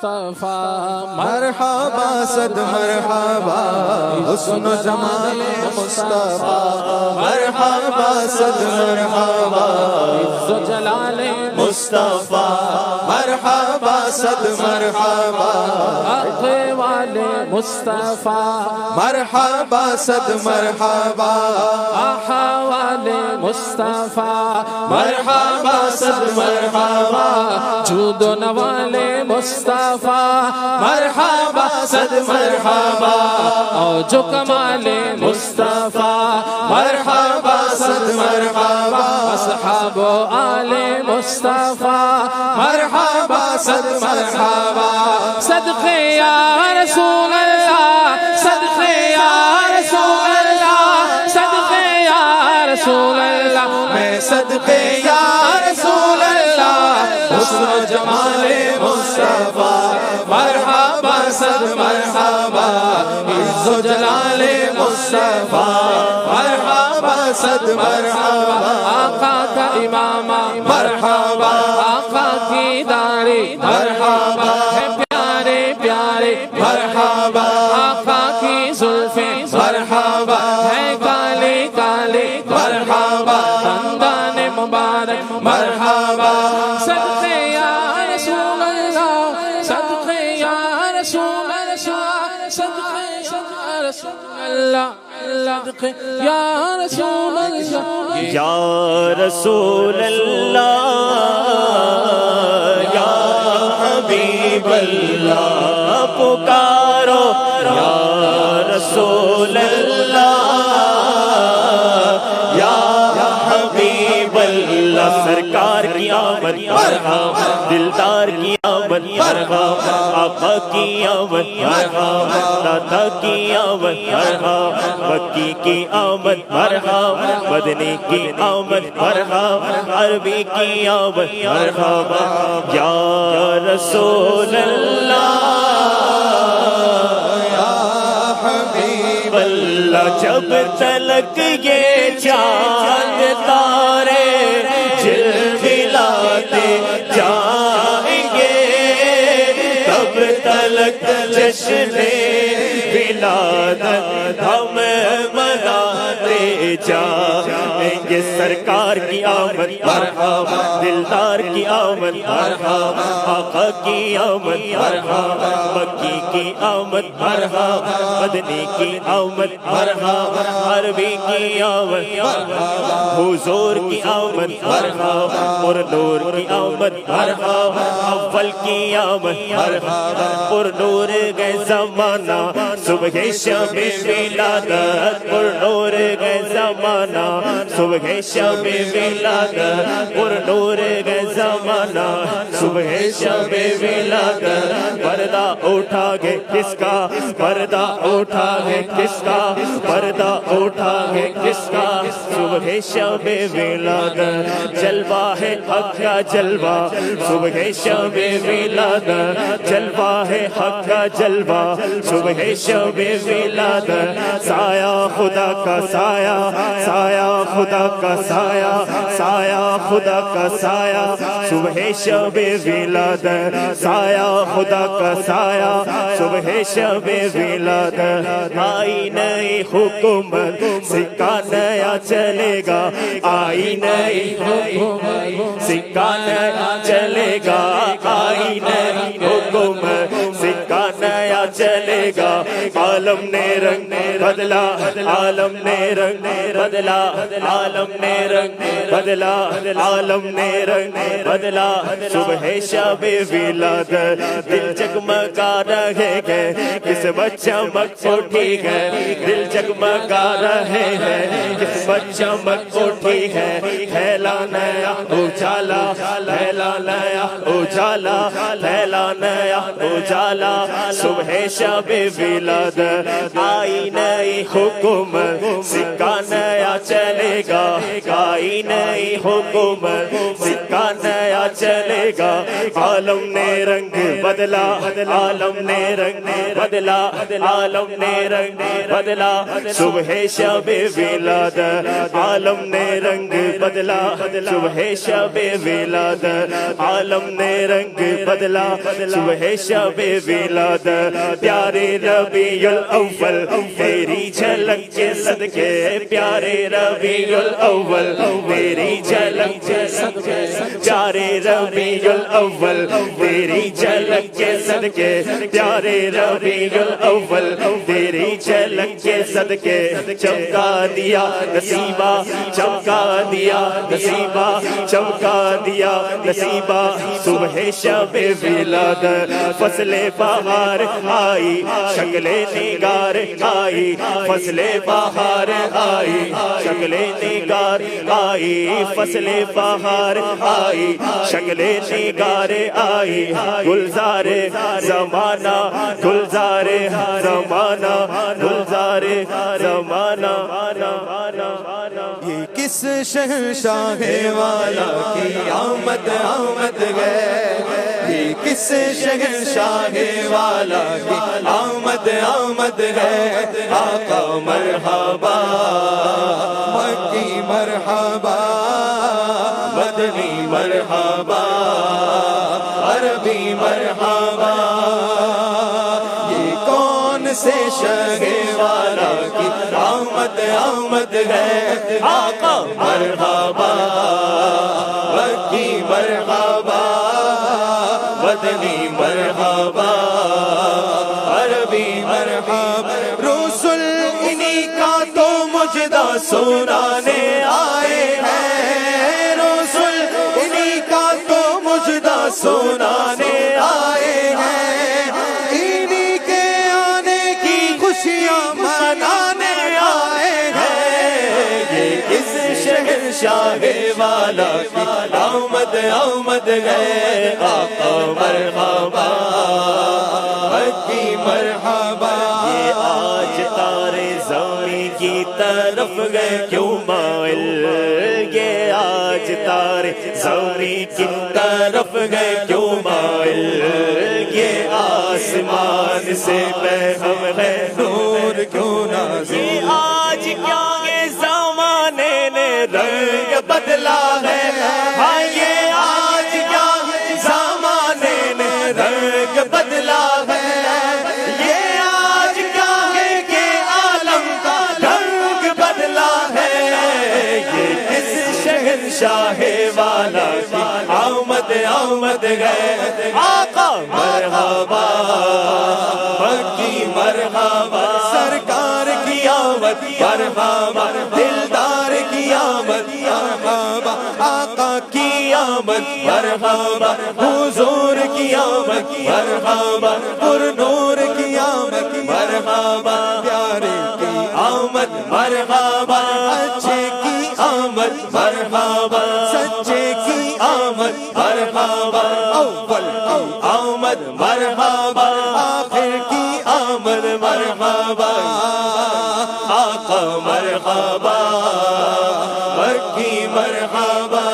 مصطفیٰ مرحبا صد مرحبا حسن و جمال مصطفیٰ مرحبا صد مرحبا عز و جلال مصطفیٰ مرحبا صد مرحبا اقوال مصطفیٰ مرحبا صد مرحبا احوال مصطفیٰ مرحبا صد مرحبا جود و نوال مصطفیٰ مرحبا صد مرحبا اوج و کمال مصطفیٰ مرحبا صد مرحبا اصحاب و آل مصطفیٰ مرحبا صد مرحبا صدقے یا رسول اللہ صدقے یا رسول اللہ صدقے یا رسول اللہ میں صدقے یا رسول اللہ حسن و جمال مصطفیٰ مرحبا صد مرحبا عز و جلال مصطفیٰ مرحبا صد مرحبا آقا کا امامہ مرحبا آقا کی داڑھی مرحبا ہے پیارے پیارے مرحبا آقا کی زلفیں مرحبا ہے کالے کالے مرحبا خاندان مبارک مرحبا صدقے یا رسول اللہ صدقے یا رسول اللہ صدقے یا رسول اللہ صدقے یا رسول اللہ یا رسول اللہ یا حبیب اللہ پکارو یا رسول اللہ یا حبیب اللہ سرکار کی آمد مرحبا دلدار کی آمد مرحبا آقا کی آمد مرحبا دادا کی آمد مرحبا مکی کی آمد مرحبا مدنی کی آمد مرحبا عربی کی آمد مرحبا یا رسول اللہ یا حبیب اللہ جب تلک یہ چاند تارے جلولاتے جائیں گے تب تلک جشن ولادت ہم مناتے جائیں گے سرکار کی آمد مرحبا دلدار کی آمد مرحبا آقا کی آمد مرحبا مکی کی آمد مرحبا مدنی کی آمد مرحبا عربی کی آمد مرحبا حضور کی آمد مرحبا پر نور کی آمد مرحبا اول کی آمد مرحبا پر نور گئے زمانہ صبح شب ولادت پر نور گئے زمانہ صبح شب ولادت پر نور گئے زمانہ صبح شب ولادت پردہ اٹھا گے کس کا پردہ اٹھا گے کس کا پردہ اٹھا گے کس کا صبح شب ولادت جلوہ ہے حق کا جلوہ صبح شب ولادت جلوہ ہے حق کا جلوہ صبح شب ولادت سایہ خدا کا سایہ سایہ خدا کا سایہ سایہ خدا کا سایہ صبح شب ولادت سایہ خدا کا سایہ صبح شب ولادت آئی نئی حکومت سکہ نیا چلے گا آئی نئی حکومت سکہ نیا چلے گا آئی نئی حکومت سکہ نیا چلے گا عالم نے رنگ بدلا عالم نے رنگ بدلا عالم نے رنگ بدلا عالم نے رنگ بدلا صبح شب ولادت دل جگمگا رہے گئے کس بچہ مک اٹھی ہے دل جگمگا رہے ہیں کس بچہ مک اٹھی ہے پھیلا نیا اجالا پھیلا نیا اجالا پھیلا نیا اجالا صبح شب ولادت آئی نئی حکومت سکہ نیا چلے گا آئی نئی حکومت سکہ نیا چلے گا عالم نے رنگ بدلا عالم نے رنگ بدلا عالم نے رنگ بدلا صبح شب ولادت عالم نے رنگ بدلا صبح شب ولادت عالم نے رنگ بدلا صبح شب ولادت پیارے ربیع الاول تیری جھلک کے صدقے پیارے ربیع الاول تیری جھلک کے صدقے پیارے ربیع الاول تیری جھلک کے صدقے پیارے ربیع الاول تیری جھلک کے صدقے چمکا دیا نصیبہ چمکا دیا نصیبہ چمکا دیا نصیبہ صبح شب ولادت فصل بہار آئی شکل نگار آئی فصل بہار آئی شکل نگار آئی فصل بہار آئی شکل نگار آئی گلزار زمانہ گلزار زمانہ گلزار زمانہ یہ کس شہنشاہ والا کی آمد آمد ہے یہ کس شہنشاہ والا کی آمد آمد ہے آقا مرحبا مکی مرحبا مدنی مرحبا عربی مرحبا یہ کون سے شہ والا کی آمد آمد ہے آقا مرحبا مکی مرحبا مدنی مرحبا عربی مرحبا رسول انہی کا تو مجدہ سنانے آئے ہیں رسول انہی کا تو مجدہ سنانے آئے ہیں انہی کے آنے کی خوشیاں منانے آئے ہیں یہ کس شہنشاہ والا کی آمد آمد ہے آقا مرحبا مکی مرحبا یہ آج تارے زمین کی طرف گئے کیوں مائل یہ آج تارے زمین کی طرف گئے کیوں مائل یہ آسمان سے پیغام ہے نور کیوں نازل یہ آج کیا یہ زمانے نے رنگ بدلا ہے ہاں یہ آج کیا زمانے نے رنگ بدلا ہے یہ آج کیا ہے کہ عالم کا رنگ بدلا ہے یہ کس شہنشاہ والا کی آمد آمد ہے آقا مرحبا مکی مرحبا سرکار کی آمد مرحبا دلدار کی آمد مرحبا آقا کی آمد مرحبا حضور کی آمد مرحبا پر نور کی آمد مرحبا پیارے کی آمد مرحبا اچھے کی آمد مرحبا سچے کی آمد مرحبا اول کی آمد مرحبا آخر کی آمد مرحبا آقا مرحبا مکی مرحبا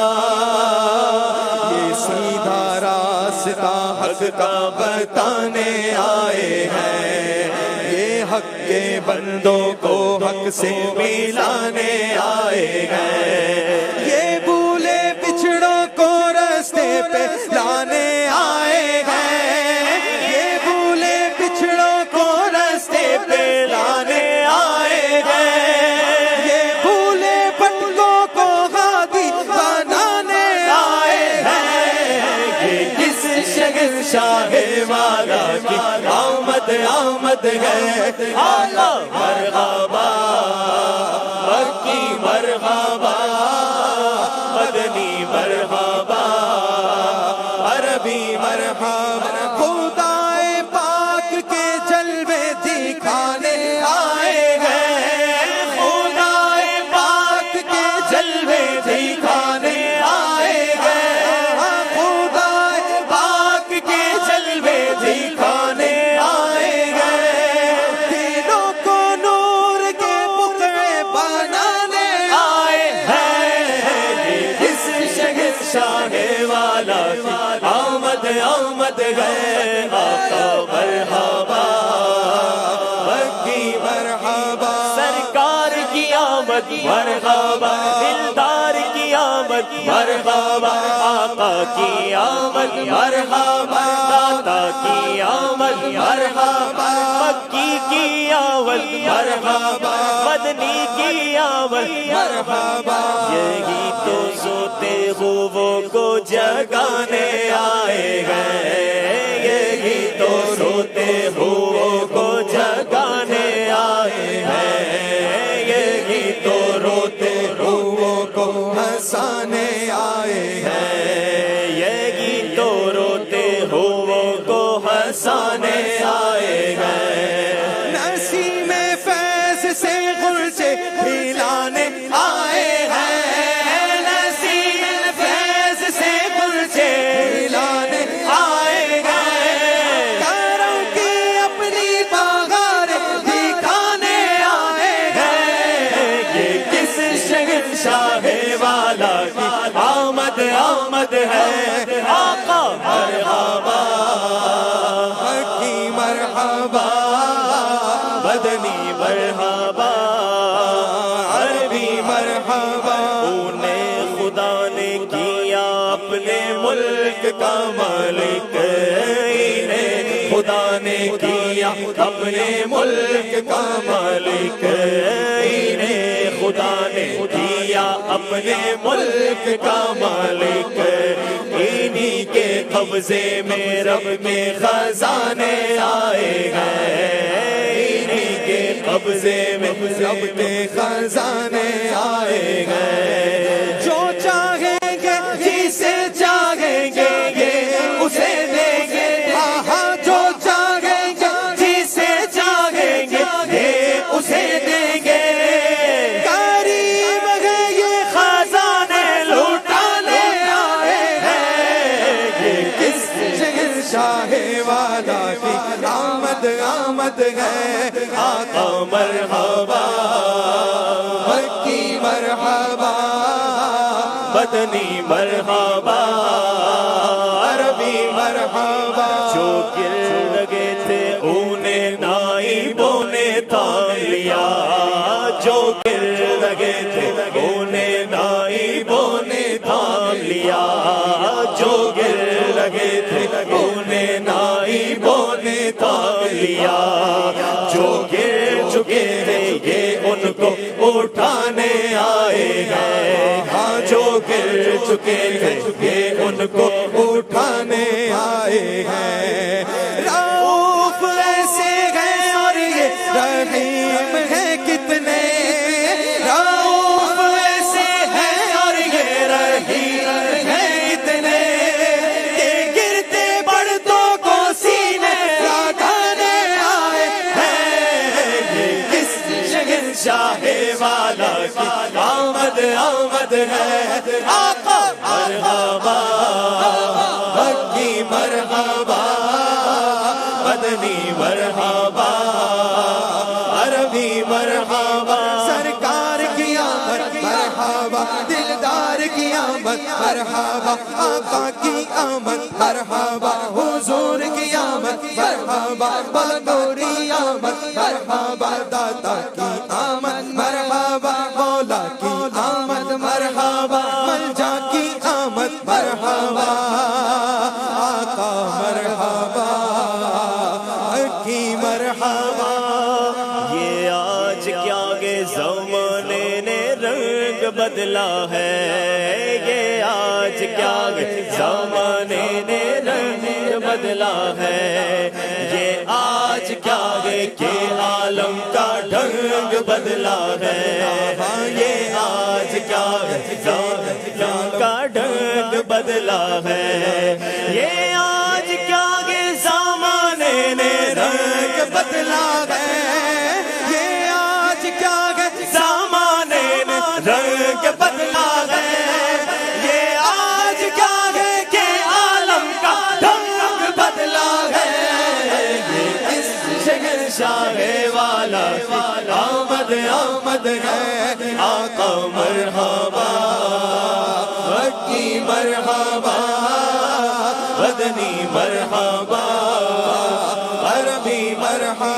یہ سیدھا راستہ حق کا بتانے آئے ہیں یہ حق کے بندوں کو حق سے ملانے آئے ہیں یہ بھولے بچھڑوں کو راستے پہ لانے آئے ہیں یہ بھولے بچھڑوں کو راستے پہ لانے آئے ہیں یہ بھولے بھٹکوں کو ہادی بنانے آئے ہیں یہ کس شہنشاہ والا کی آمد آمد ہے آقا مرحبا مکی مرحبا مدنی مرحبا عربی مرحبا خدائے پاک کے جلوے دکھانے آئے ہیں خدائے پاک کے جلوے دکھانے آئے ہیں خدائے پاک کے جلوے دکھانے آئے ہیں دلوں کو نور کے بقعے بنانے آئے ہیں اس شہنشاہ والا کی آمد آمد ہے آقا مرحبا مکی مرحبا سرکار کی آمد مرحبا دلدار کی آمد مرحبا آقا کی آمد مرحبا داتا کی آمد مرحبا مکی کی آمد مرحبا مدنی کی آمد مرحبا یہی تو سوتے خوبوں کو جگانے آئے گئے یہی تو سوتے خوبوں کو جگانے آئے ہیں یہی تو روتے روحوں کو ہنسانے آئے ہیں یہی تو روتے خوبوں کو ہنسانے آئے ہیں نسیم فیض سے غلچے کھلانے آئے ہیں نسیم فیض سے غلچے کھلانے آئے ہیں کرم کی اپنی بہار دکھانے آئے ہیں یہ کس شہنشاہ والا کی آمد آمد ہے آقا مرحبا مکی مرحبا مدنی مرحبا عربی مرحبا انہیں خدا نے کیا اپنے ملک کا مالک انہیں خدا نے کیا اپنے ملک کا مالک انہیں خدا نے کیا اپنے ملک کا مالک انہی کے قبضے میں رب کے خزانے آئے گئے انہی کے قبضے میں رب کے خزانے آئے گئے جو چاہیں گے جسے چاہیں گے یہ اسے دیں گے ہاں جو چاہیں گے جسے چاہیں گے یہ اسے دیں گے کریم ہے یہ خزانے لوٹانے آئے ہیں یہ کس شہنشاہ والا کی آمد آمد ہے آقا مرحبا مکی مرحبا مدنی مرحبا عربی مرحبا جو گر لگے تھے انہیں نائبوں نے تھام لیا جو گر لگے تھے انہیں نائبوں نے تھام لیا جو گر لگے تھے انہیں نائبوں نے تھام لیا جو گر چکے تھے یہ ان کو اٹھانے آئے ہیں جو گر چکے تھے یہ ان کو اٹھانے آئے ہیں رؤوف ایسے ہیں اور یہ رحیم ہے کتنے رؤوف ایسے ہیں اور یہ رحیم ہے کتنے کہ گرتے بڑھتوں کو سینے لگانے آئے ہیں یہ کس شہنشاہ والا کی آمد آمد ہے آقا مرحبا مکی مرحبا مدنی مرحبا عربی مرحبا سرکار کی آمد مرحبا دلدار کی آمد مرحبا آقا کی آمد مرحبا حضور کی آمد مرحبا بلگوری آمد مرحبا داتا کی آمد مرحبا مولا کی آمد مرحبا ملجا کی آمد مرحبا آقا مرحبا کی مرحبا یہ آج کیا کہ زمانے نے رنگ بدلا ہے یہ آج کیا کہ زمانے نے رنگ بدلا ہے یہ آج کیا کہ عالم کا ڈھنگ بدلا ہے یہ آج کیا عالم کا ڈھنگ بدلا ہے یہ آج کیا کہ زمانے نے رنگ بدلا ہے یہ آج کیا ہے زمانے نے رنگ بدلا ہے یہ آج کیا ہے کہ عالم کا ڈھنگ بدلا ہے یہ اس شہنشاہ والا آمد آمد ہے آقا مرحبا مکی مرحبا مدنی مرحبا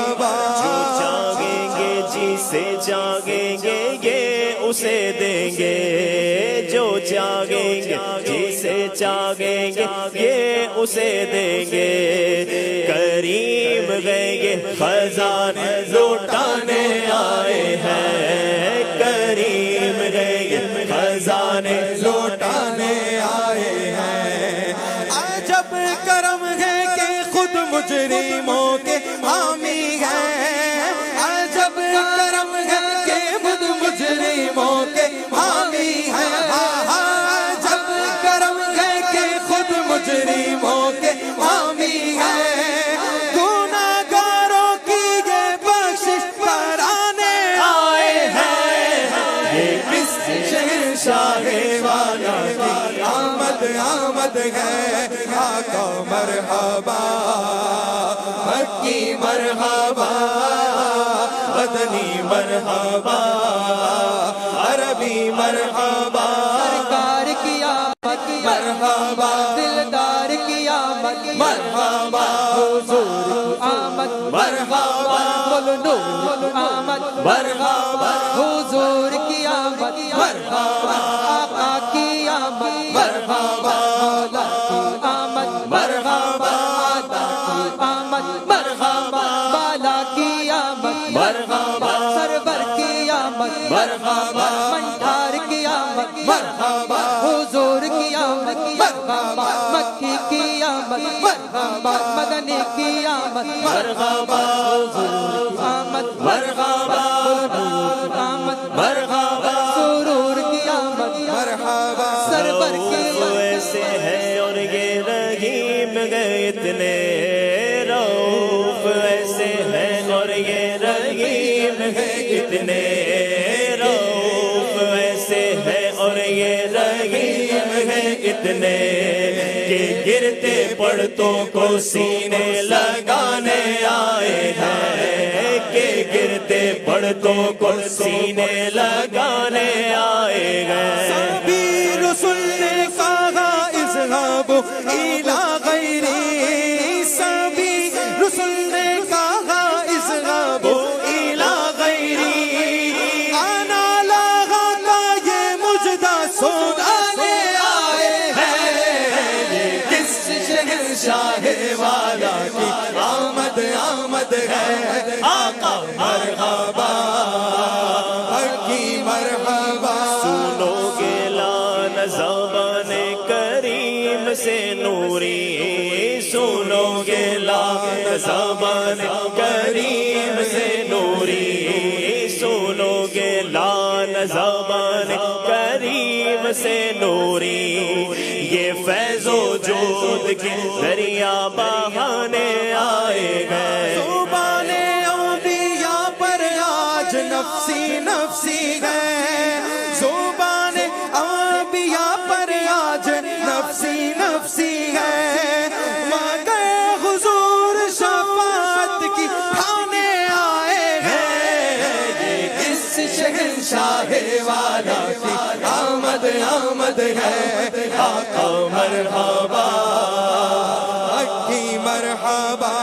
مرحبا جو چاہیں گے جسے چاہیں گے یہ اسے دیں گے جو چاہیں گے جسے چاہیں گے یہ اسے دیں گے کریم گئے یہ خزانے لوٹانے آئے ہیں کریم گئے یہ خزانے لوٹانے آئے ہیں عجب کرم ہے کہ خود مجرموں کے حامی ہیں عجب کرم ہے کہ خود مجرموں کے حامی ہیں عجب کرم ہے کہ خود مجرموں کے حامی ہیں گناہگاروں کی یہ بخشش کرانے آئے ہیں یہ کس شہنشاہ والا کی آمد آمد ہے آقا مرحبا مکی مرحبا مدنی مرحبا عربی مرحبا سرکار کی آمد مرحبا دلدار کی آمد مرحبا حضور کی آمد مرحبا نور آمد مرحبا حضور کی آمد مرحبا آقا کی آمد مرحبا مولا کی آمد مرحبا آقا کی آمد مرحبا بالا کی آمد مرحبا سرور کی آمد مرحبا منٹھار کی آمد مرحبا حضور کی آمد مرحبا مکی کی آمد مرحبا مدنی کی آمد مرحبا حضور کی آمد مرحبا آمد مرحبا سرور کی آمد مرحبا سرور کی ایسے ہے اور یہ رحیم گئے اتنے رؤوف ایسے ہے اور یہ رحیم ہے اتنے رؤوف ایسے ہے اور یہ رحیم ہے اتنے کہ گرتے پڑتوں کو سینے لگانے آئے ہیں کہ گرتے پڑتوں کو سینے لگانے آئے ہیں سبھی رسول نے کہا اذهب الى غیری سبھی رسول نے کہا اذهب الى غیری انا لہا کا یہ مجدہ سنانے آئے ہیں یہ کس شہنشاہ والا کی آمد آمد ہے آقا مرحبا حقی مرحبا سنو گے لان زبان کریم سے نوری سنو گے لان زبان کریم سے نوری سنو گے لان زبان کریم سے نوری یہ فیض و جود کے دریا بہانے آئے گئے زبان انبیاء پر آج نفسی نفسی ہے زبان انبیاء پر آج نفسی نفسی ہے مگر حضور شفاعت کی کھانے آئے ہیں یہ کس شہنشاہ والا کی آمد آمد ہے آقا مرحبا حقی مرحبا